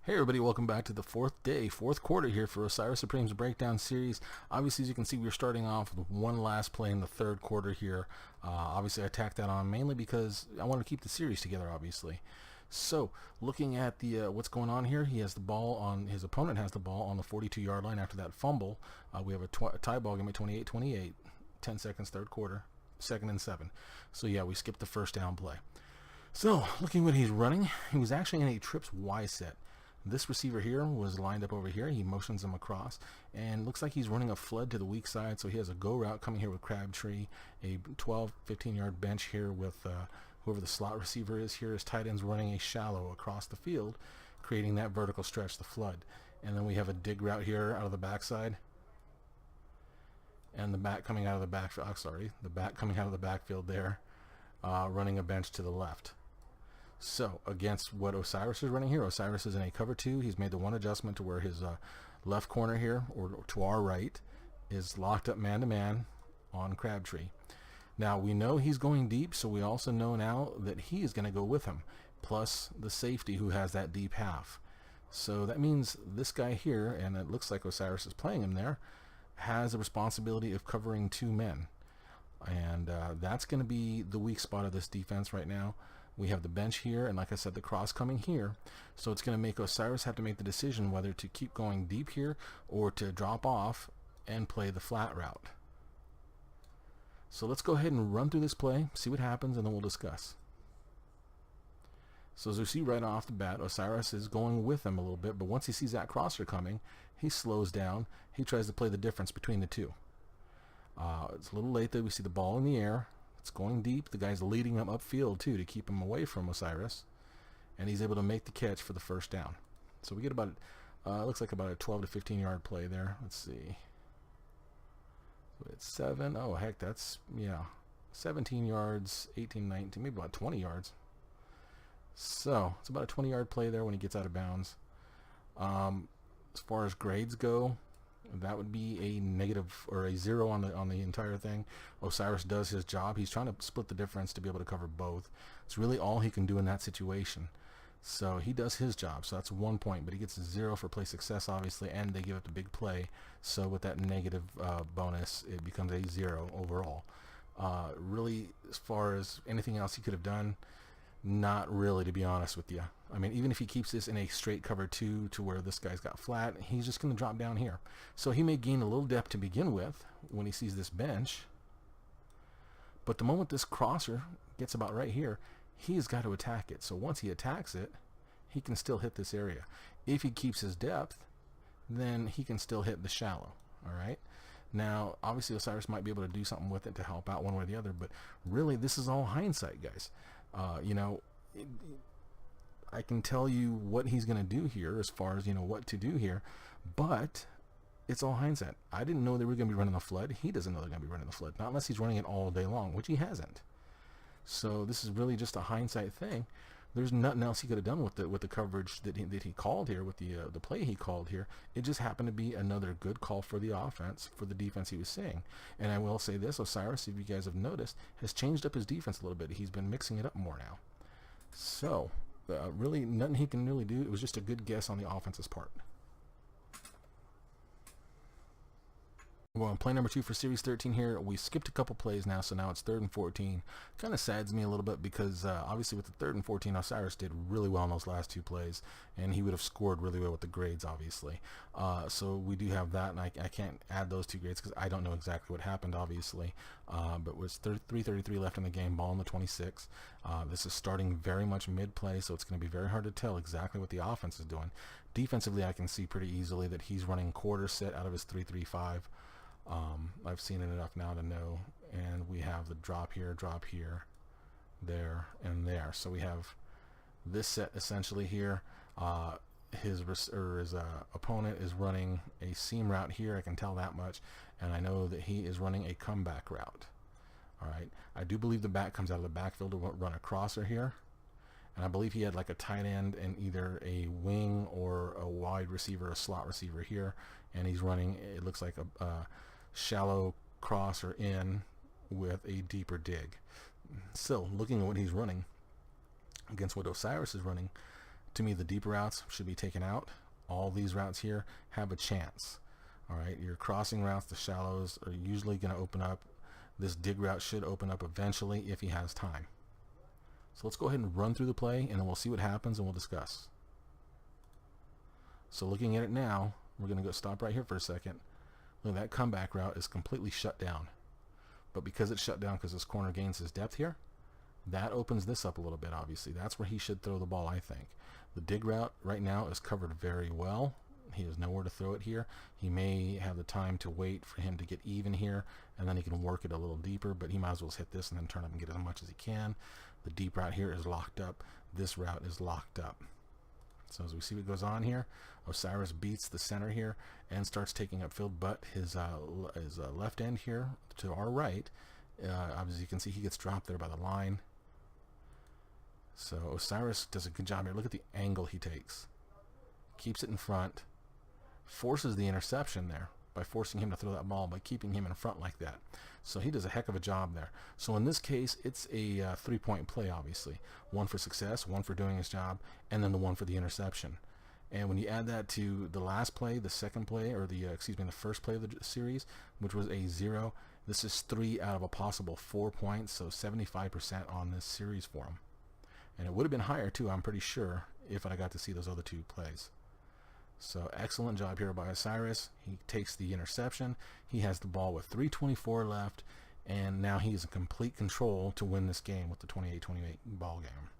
Hey everybody, welcome back to the fourth quarter here for OSIRIS Supreme's Breakdown series. Obviously, as you can see, we're starting off with one last play in the third quarter here. Obviously, I tacked that on mainly because I want to keep the series together, obviously. So, looking at the what's going on here, he has the ball on, his opponent has the ball on the 42-yard line after that fumble. We have a tie ball game at 28-28, 10 seconds, third quarter, 2nd and 7. So yeah, we skipped the first down play. So, looking what he's running, he was actually in a trips Y set. This receiver here was lined up over here. He motions him across, and looks like he's running a flood to the weak side, so he has a go route coming here with Crabtree, a 12-15 yard bench here with whoever the slot receiver is here. His tight end's running a shallow across the field, creating that vertical stretch, the flood. And then we have a dig route here out of the backside, and the back coming out of the backfield. The back coming out of the backfield there, running a bench to the left. So, against what OSIRIS is running here, OSIRIS is in a cover 2. He's made the one adjustment to where his left corner here, or to our right, is locked up man-to-man on Crabtree. Now, we know he's going deep, so we also know now that he is going to go with him, plus the safety who has that deep half. So that means this guy here, and it looks like OSIRIS is playing him there, has a responsibility of covering 2 men. And that's going to be the weak spot of this defense right now. We have the bench here, and like I said, the cross coming here. So it's going to make OSIRIS have to make the decision whether to keep going deep here or to drop off and play the flat route. So let's go ahead and run through this play, see what happens, and then we'll discuss. So as we see right off the bat, OSIRIS is going with him a little bit, but once he sees that crosser coming, he slows down. He tries to play the difference between the two. It's a little late that we see the ball in the air. It's going deep. The guy's leading him upfield too to keep him away from OSIRIS, and he's able to make the catch for the first down. So we get about looks like about a 12 to 15 yard play there. Let's see. So it's 7. Oh heck, that's 17 yards, 18, 19, maybe about 20 yards. So it's about a 20 yard play there when he gets out of bounds. As far as grades go, that would be a negative or a 0 on the entire thing. OSIRIS does his job. He's trying to split the difference to be able to cover both. It's really all he can do in that situation. So he does his job. So that's 1 point, but he gets a 0 for play success, obviously, and they give up the big play. So with that negative bonus, it becomes a 0 overall. Really, as far as anything else he could have done, not really, to be honest with you. I mean, even if he keeps this in a straight cover 2 to where this guy's got flat, he's just going to drop down here. So he may gain a little depth to begin with when he sees this bench. But the moment this crosser gets about right here, he's got to attack it. So once he attacks it, he can still hit this area. If he keeps his depth, then he can still hit the shallow. All right. Now, obviously, OSIRIS might be able to do something with it to help out one way or the other, but really, this is all hindsight, guys. I can tell you what he's going to do here as far as, what to do here, but it's all hindsight. I didn't know they were going to be running the flood. He doesn't know they're going to be running the flood, not unless he's running it all day long, which he hasn't. So this is really just a hindsight thing. There's nothing else he could have done with the coverage that he called here, with the play he called here. It just happened to be another good call for the offense, for the defense he was seeing. And I will say this, OSIRIS, if you guys have noticed, has changed up his defense a little bit. He's been mixing it up more now. So really nothing he can really do. It was just a good guess on the offense's part. Well, play number 2 for Series 13 here. We skipped a couple plays now, so now it's 3rd and 14. Kind of saddens me a little bit because obviously with the 3rd and 14, OSIRIS did really well in those last 2 plays, and he would have scored really well with the grades, obviously. So we do have that, and I can't add those 2 grades because I don't know exactly what happened, obviously. But with 3:33 left in the game, ball on the 26. This is starting very much mid-play, so it's going to be very hard to tell exactly what the offense is doing. Defensively, I can see pretty easily that he's running quarter set out of his 3-3-5. I've seen it enough now to know, and we have the drop here, there, and there. So we have this set essentially here. His opponent is running a seam route here. I can tell that much, and I know that he is running a comeback route. All right, I do believe the back comes out of the backfield to run a crosser here, and I believe he had like a tight end and either a wing or a wide receiver, a slot receiver here, and he's running, it looks like a shallow crosser in with a deeper dig. So looking at what he's running against what OSIRIS is running, To me, the deep routes should be taken out. All these routes here have a chance. All right, your crossing routes, the shallows, are usually going to open up. This dig route should open up eventually if he has time. So let's go ahead and run through the play, and then we'll see what happens, and we'll discuss. So looking at it now, we're going to go stop right here for a second. Look, that comeback route is completely shut down. But because it's shut down because this corner gains his depth here, that opens this up a little bit, obviously. That's where he should throw the ball, I think. The dig route right now is covered very well. He has nowhere to throw it here. He may have the time to wait for him to get even here, and then he can work it a little deeper, but he might as well hit this and then turn up and get as much as he can. The deep route here is locked up. This route is locked up. So as we see what goes on here, Osiris beats the center here and starts taking upfield, but his left end here to our right, as you can see, he gets dropped there by the line. So Osiris does a good job here. Look at the angle he takes. Keeps it in front. Forces the interception there by forcing him to throw that ball, by keeping him in front like that. So he does a heck of a job there. So in this case, it's a 3-point play, obviously. One for success, one for doing his job, and then the one for the interception. And when you add that to the last play, the second play, or the first play of the series, which was a 0, this is 3 out of a possible 4 points, so 75% on this series for him. And it would have been higher too, I'm pretty sure, if I got to see those other 2 plays. So excellent job here by Osiris. He takes the interception. He has the ball with 3:24 left, and now he's in complete control to win this game with the 28-28 ball game.